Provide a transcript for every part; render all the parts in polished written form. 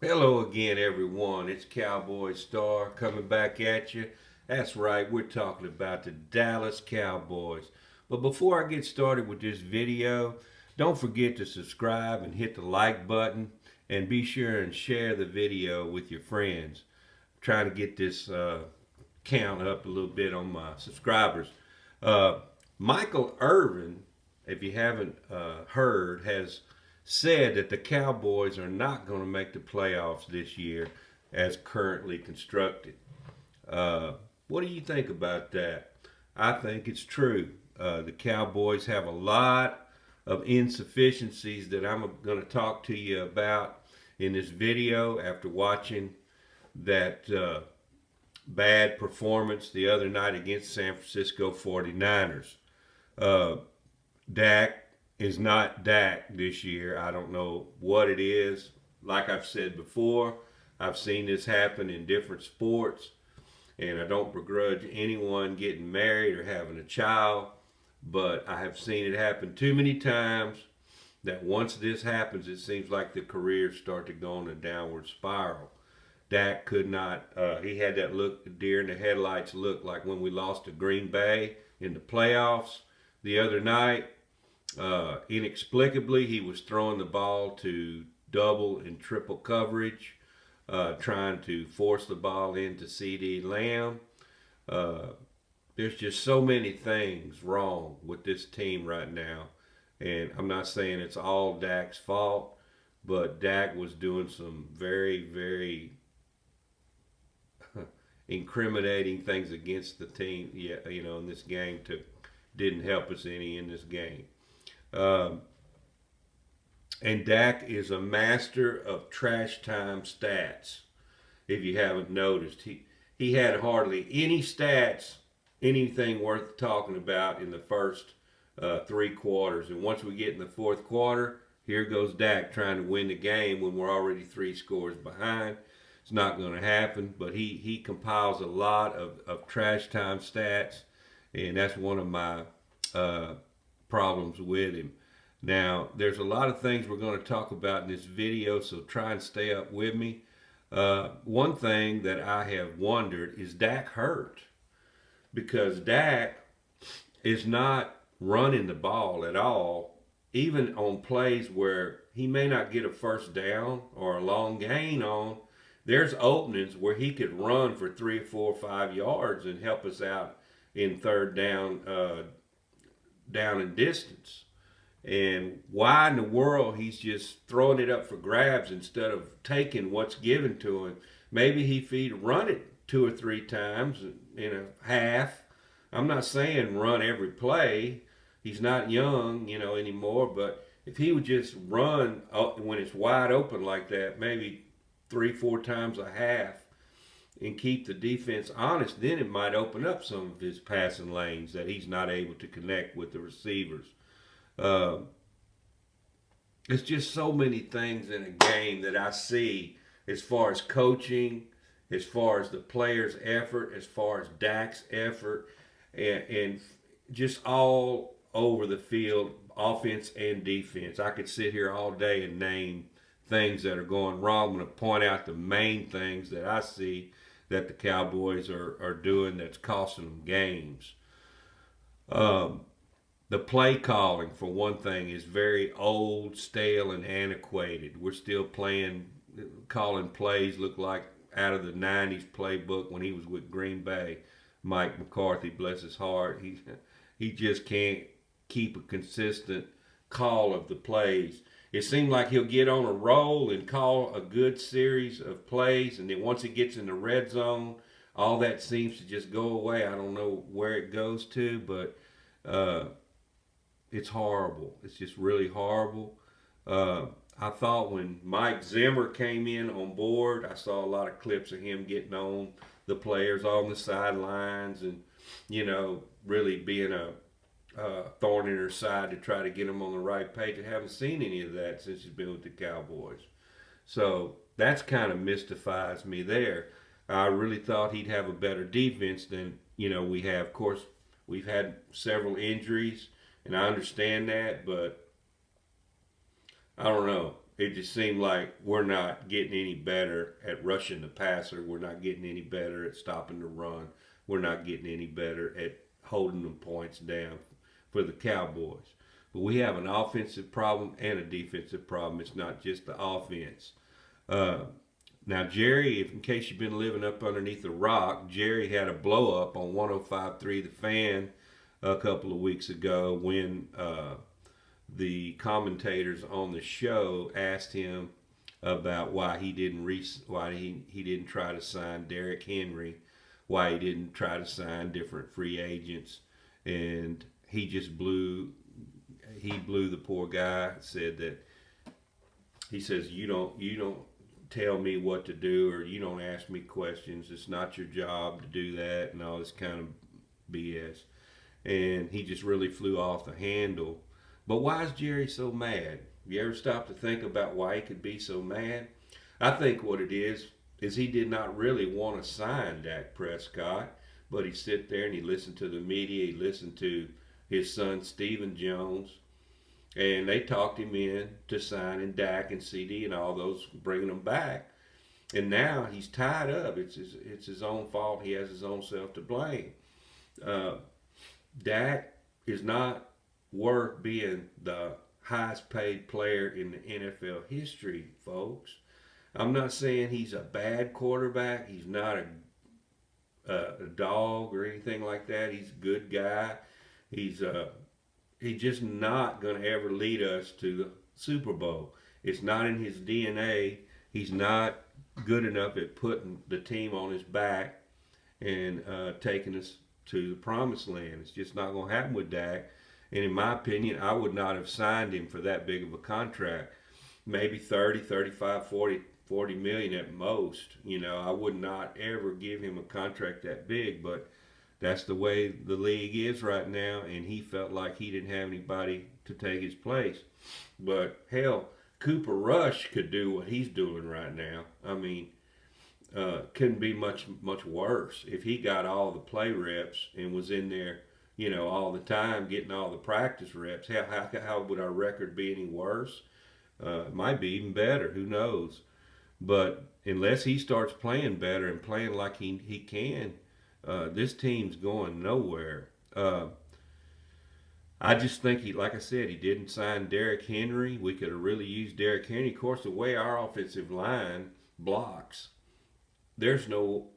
Hello again, everyone. It's Cowboy Star coming back at you. That's right, we're talking about the Dallas Cowboys. But before I get started with this video, don't forget to subscribe and hit the like button, and be sure and share the video with your friends. I'm trying to get this count up a little bit on my subscribers. Uh, Michael Irvin, if you haven't heard, has said that the Cowboys are not going to make the playoffs this year as currently constructed. Uh, what do you think about that? I think it's true. The Cowboys have a lot of insufficiencies that I'm going to talk to you about in this video after watching that bad performance the other night against San Francisco 49ers. Uh, Dak is not Dak this year. I don't know what it is. Like I've said before, I've seen this happen in different sports, and I don't begrudge anyone getting married or having a child, but I have seen it happen too many times that once this happens, it seems like the careers start to go on a downward spiral. Dak could not, he had that look, deer in the headlights look like when we lost to Green Bay in the playoffs the other night. Inexplicably, he was throwing the ball to double and triple coverage, trying to force the ball into CD Lamb. Uh, there's just so many things wrong with this team right now. And I'm not saying it's all Dak's fault, but Dak was doing some very, very incriminating things against the team. Yeah, in this game, didn't help us any in this game. Um, and Dak is a master of trash time stats. If you haven't noticed, he had hardly any stats, anything worth talking about in the first three quarters. And once we get in the fourth quarter, here goes Dak trying to win the game when we're already three scores behind. It's not going to happen, but he compiles a lot of trash time stats, and that's one of my problems with him. Now, there's a lot of things we're going to talk about in this video, so try and stay up with me. One thing that I have wondered, is Dak hurt? Because Dak is not running the ball at all, even on plays where he may not get a first down or a long gain on. There's openings where he could run for 3 or 4 or 5 yards and help us out in third down, down in distance. And why in the world he's just throwing it up for grabs instead of taking what's given to him? Maybe he'd run it 2 or 3 times in a half. I'm not saying run every play. He's not young, anymore. But if he would just run when it's wide open like that, maybe 3, 4 times a half, and keep the defense honest, then it might open up some of his passing lanes that he's not able to connect with the receivers. Uh, it's just so many things in a game that I see as far as coaching, as far as the players' effort, as far as Dak's effort, and just all over the field, offense and defense. I could sit here all day and name things that are going wrong. I'm going to point out the main things that I see that the Cowboys are doing that's costing them games. Um, the play calling, for one thing, is very old, stale, and antiquated. We're still calling plays look like out of the 90s playbook when he was with Green Bay. Mike McCarthy, bless his heart, he just can't keep a consistent call of the plays. It seems like he'll get on a roll and call a good series of plays, and then once he gets in the red zone, all that seems to just go away. I don't know where it goes to, but it's horrible. It's just really horrible. I thought when Mike Zimmer came in on board, I saw a lot of clips of him getting on the players on the sidelines and, really being a thorn in her side to try to get them on the right page. I haven't seen any of that since he's been with the Cowboys. So that's kind of mystifies me there. I really thought he'd have a better defense than, we have. Of course, we've had several injuries, and I understand that, but I don't know. it just seemed like we're not getting any better at rushing the passer. We're not getting any better at stopping the run. We're not getting any better at holding them points down for the Cowboys. But we have an offensive problem and a defensive problem. It's not just the offense. Uh, Now, Jerry, if in case you've been living up underneath a rock, Jerry had a blow up on 105.3 The Fan a couple of weeks ago when the commentators on the show asked him about why he didn't he didn't try to sign Derrick Henry, why he didn't try to sign different free agents, and he blew the poor guy. Said that he says you don't tell me what to do, or you don't ask me questions. It's not your job to do that, and all this kind of BS. And he just really flew off the handle. But why is Jerry so mad? You ever stop to think about why he could be so mad? I think what it is he did not really want to sign Dak Prescott, but he sit there and he listened to the media, he listened to his son Stephen Jones, and they talked him in to signing Dak and CD and all those, bringing them back. And now he's tied up. It's his own fault. He has his own self to blame. Dak is not worth being the highest paid player in the NFL history, folks. I'm not saying he's a bad quarterback. He's not a dog or anything like that. He's a good guy. He's just not going to ever lead us to the Super Bowl. It's not in his DNA. He's not good enough at putting the team on his back and taking us to the promised land. It's just not going to happen with Dak. And in my opinion, I would not have signed him for that big of a contract. Maybe 30, 35, 40 million at most. You know, I would not ever give him a contract that big, but that's the way the league is right now, and he felt like he didn't have anybody to take his place. But hell, Cooper Rush could do what he's doing right now. I mean, couldn't be much worse if he got all the play reps and was in there, you know, all the time, getting all the practice reps. How would our record be any worse? It might be even better. Who knows? But unless he starts playing better and playing like he can, this team's going nowhere. I just think like I said, he didn't sign Derrick Henry. We could have really used Derrick Henry. Of course, the way our offensive line blocks, there's no,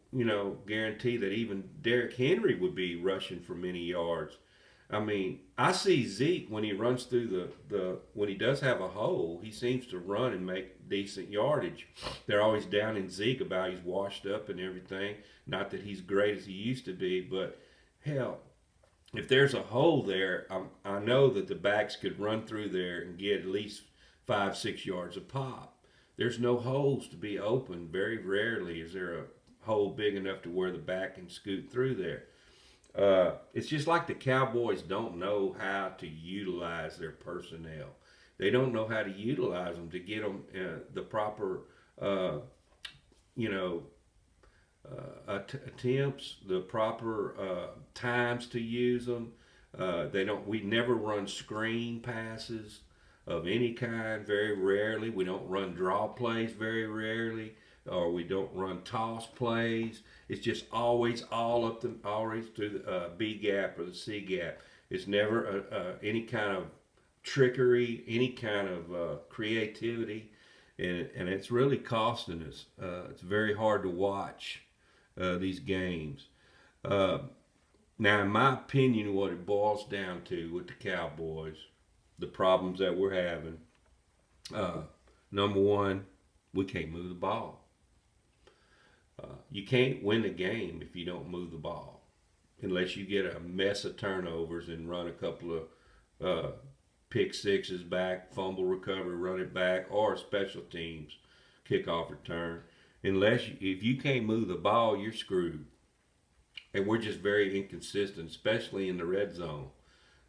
guarantee that even Derrick Henry would be rushing for many yards. I mean, I see Zeke when he runs through when he does have a hole, he seems to run and make decent yardage. They're always down in Zeke about he's washed up and everything. Not that he's great as he used to be, but hell, if there's a hole there, I know that the backs could run through there and get at least 5-6 yards a pop. There's no holes to be open. Very rarely is there a hole big enough to where the back can scoot through there. It's just like the Cowboys don't know how to utilize their personnel. They don't know how to utilize them to get them the proper, attempts, the proper times to use them. We never run screen passes of any kind, very rarely. We don't run draw plays very rarely, or we don't run toss plays. It's just always always through the B gap or the C gap. It's never any kind of trickery, any kind of creativity, and it's really costing us. It's very hard to watch these games. Now, in my opinion, what it boils down to with the Cowboys, the problems that we're having, number one, we can't move the ball. You can't win a game if you don't move the ball, unless you get a mess of turnovers and run a couple of pick sixes back, fumble recovery, run it back, or special teams kickoff return. If you can't move the ball, you're screwed. And we're just very inconsistent, especially in the red zone.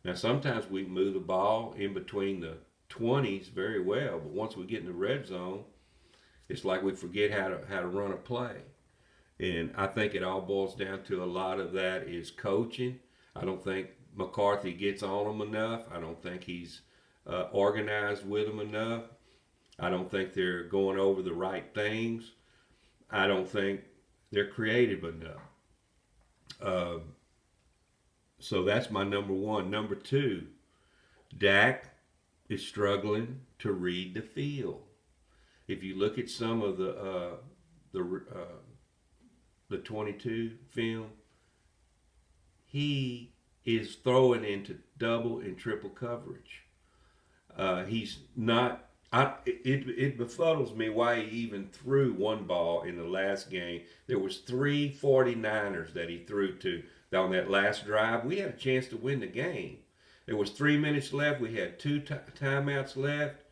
Now, sometimes we can move the ball in between the 20s very well, but once we get in the red zone, it's like we forget how to run a play. And I think it all boils down to a lot of that is coaching. I don't think McCarthy gets on them enough. I don't think he's organized with them enough. I don't think they're going over the right things. I don't think they're creative enough. Uh, so that's my number one. Number two, Dak is struggling to read the field. If you look at some of the uh, the 22 film, he is throwing into double and triple coverage. He's not. It befuddles me why he even threw one ball in the last game. There was three 49ers that he threw to on that last drive. We had a chance to win the game. There was 3 minutes left. We had two timeouts left,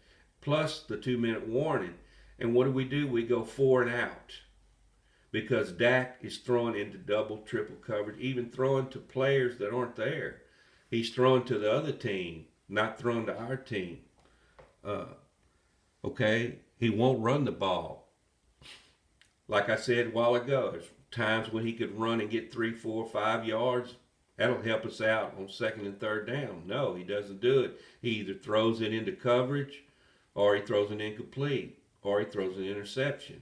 plus the 2 minute warning. And what do? We go 4 and out because Dak is throwing into double, triple coverage, even throwing to players that aren't there. He's throwing to the other team, not throwing to our team. Uh, okay, he won't run the ball. Like I said a while ago, there's times when he could run and get 3, 4, 5 yards. That'll help us out on second and third down. No, he doesn't do it. He either throws it into coverage, or he throws an incomplete, or he throws an interception.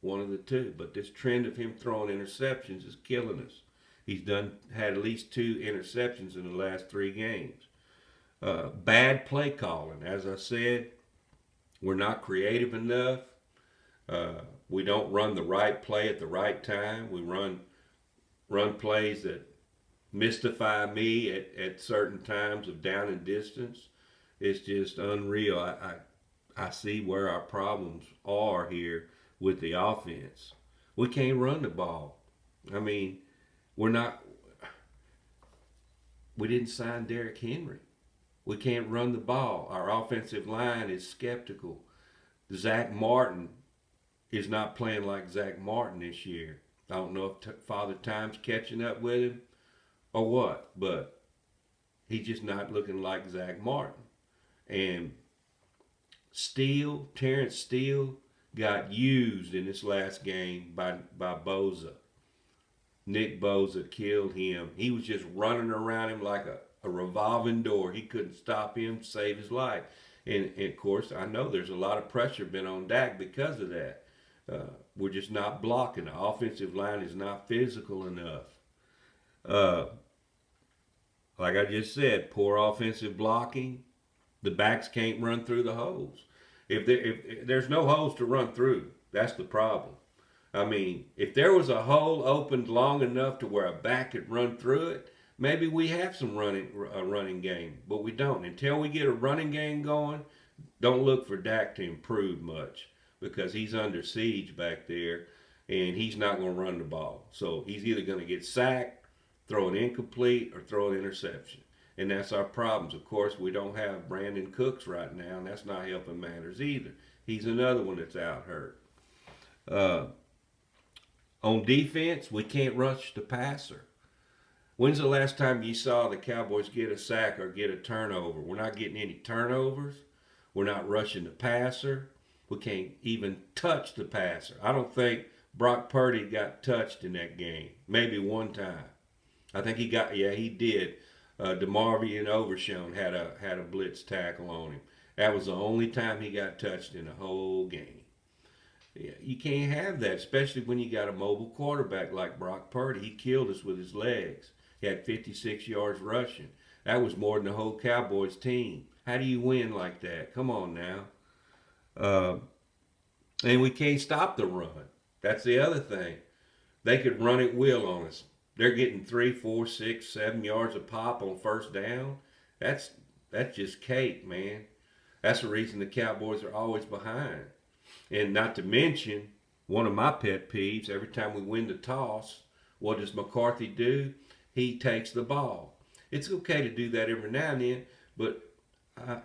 One of the two. But this trend of him throwing interceptions is killing us. He's had at least 2 interceptions in the last 3 games. Bad play calling. As I said, we're not creative enough. We don't run the right play at the right time. We run plays that mystify me at certain times of down and distance. It's just unreal. I see where our problems are here with the offense. We can't run the ball. I mean, we didn't sign Derrick Henry. We can't run the ball. Our offensive line is skeptical. Zach Martin is not playing like Zach Martin this year. I don't know if Father Time's catching up with him or what, but he's just not looking like Zach Martin. And Terrence Steele, got used in this last game by Bosa. Nick Bosa killed him. He was just running around him like a revolving door. He couldn't stop him, save his life. And of course, I know there's a lot of pressure been on Dak because of that. We're just not blocking. The offensive line is not physical enough. Like I just said, poor offensive blocking. The backs can't run through the holes. If there's no holes to run through, that's the problem. I mean, if there was a hole opened long enough to where a back could run through it, maybe we have some running game, but we don't. Until we get a running game going, don't look for Dak to improve much because he's under siege back there, and he's not going to run the ball. So he's either going to get sacked, throw an incomplete, or throw an interception. And that's our problems. Of course, we don't have Brandon Cooks right now, and that's not helping matters either. He's another one that's out hurt. On defense, we can't rush the passer. When's the last time you saw the Cowboys get a sack or get a turnover? We're not getting any turnovers. We're not rushing the passer. We can't even touch the passer. I don't think Brock Purdy got touched in that game. Maybe one time. I think he did. DeMarvion Overshown had a blitz tackle on him. That was the only time he got touched in the whole game. Yeah, you can't have that, especially when you got a mobile quarterback like Brock Purdy. He killed us with his legs. He had 56 yards rushing. That was more than the whole Cowboys team. How do you win like that? Come on now. And we can't stop the run. That's the other thing. They could run at will on us. They're getting 3, 4, 6, 7 yards a pop on first down. That's just cake, man. That's the reason the Cowboys are always behind. And not to mention, one of my pet peeves, every time we win the toss, what does McCarthy do? He takes the ball. It's okay to do that every now and then, but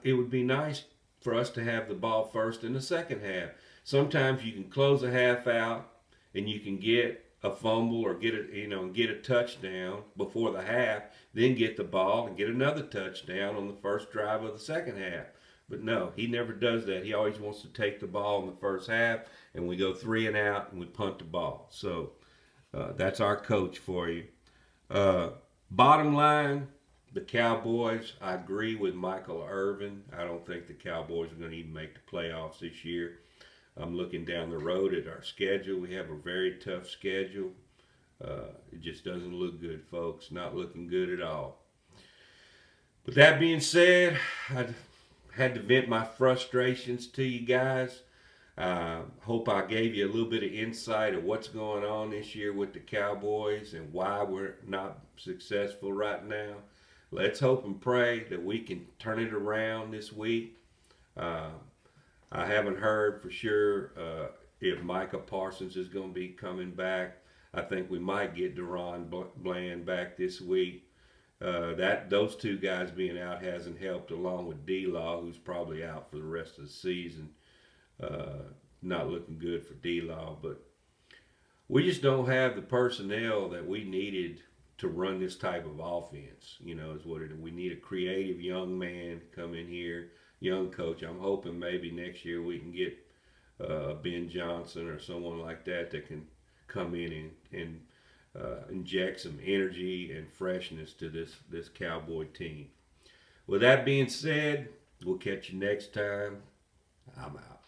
it would be nice for us to have the ball first in the second half. Sometimes you can close a half out and you can get a fumble or get a touchdown before the half, then get the ball and get another touchdown on the first drive of the second half. But no, he never does that. He always wants to take the ball in the first half, and we go 3 and out, and we punt the ball. So that's our coach for you. Bottom line, The Cowboys, I agree with Michael Irvin. I don't think the Cowboys are going to even make the playoffs this year. I'm looking down the road at our schedule. We have a very tough schedule. It just doesn't look good, folks. Not looking good at all. But that being said, I had to vent my frustrations to you guys. Hope I gave you a little bit of insight of what's going on this year with the Cowboys and why we're not successful right now. Let's hope and pray that we can turn it around this week. Uh, I haven't heard for sure if Micah Parsons is going to be coming back. I think we might get Deron Bland back this week. That those two guys being out hasn't helped, along with D-Law, who's probably out for the rest of the season. Not looking good for D-Law, but we just don't have the personnel that we needed to run this type of offense. Is what it is. We need a creative young man to come in here, young coach. I'm hoping maybe next year we can get Ben Johnson or someone like that can come in and inject some energy and freshness to this Cowboy team. With that being said, we'll catch you next time. I'm out.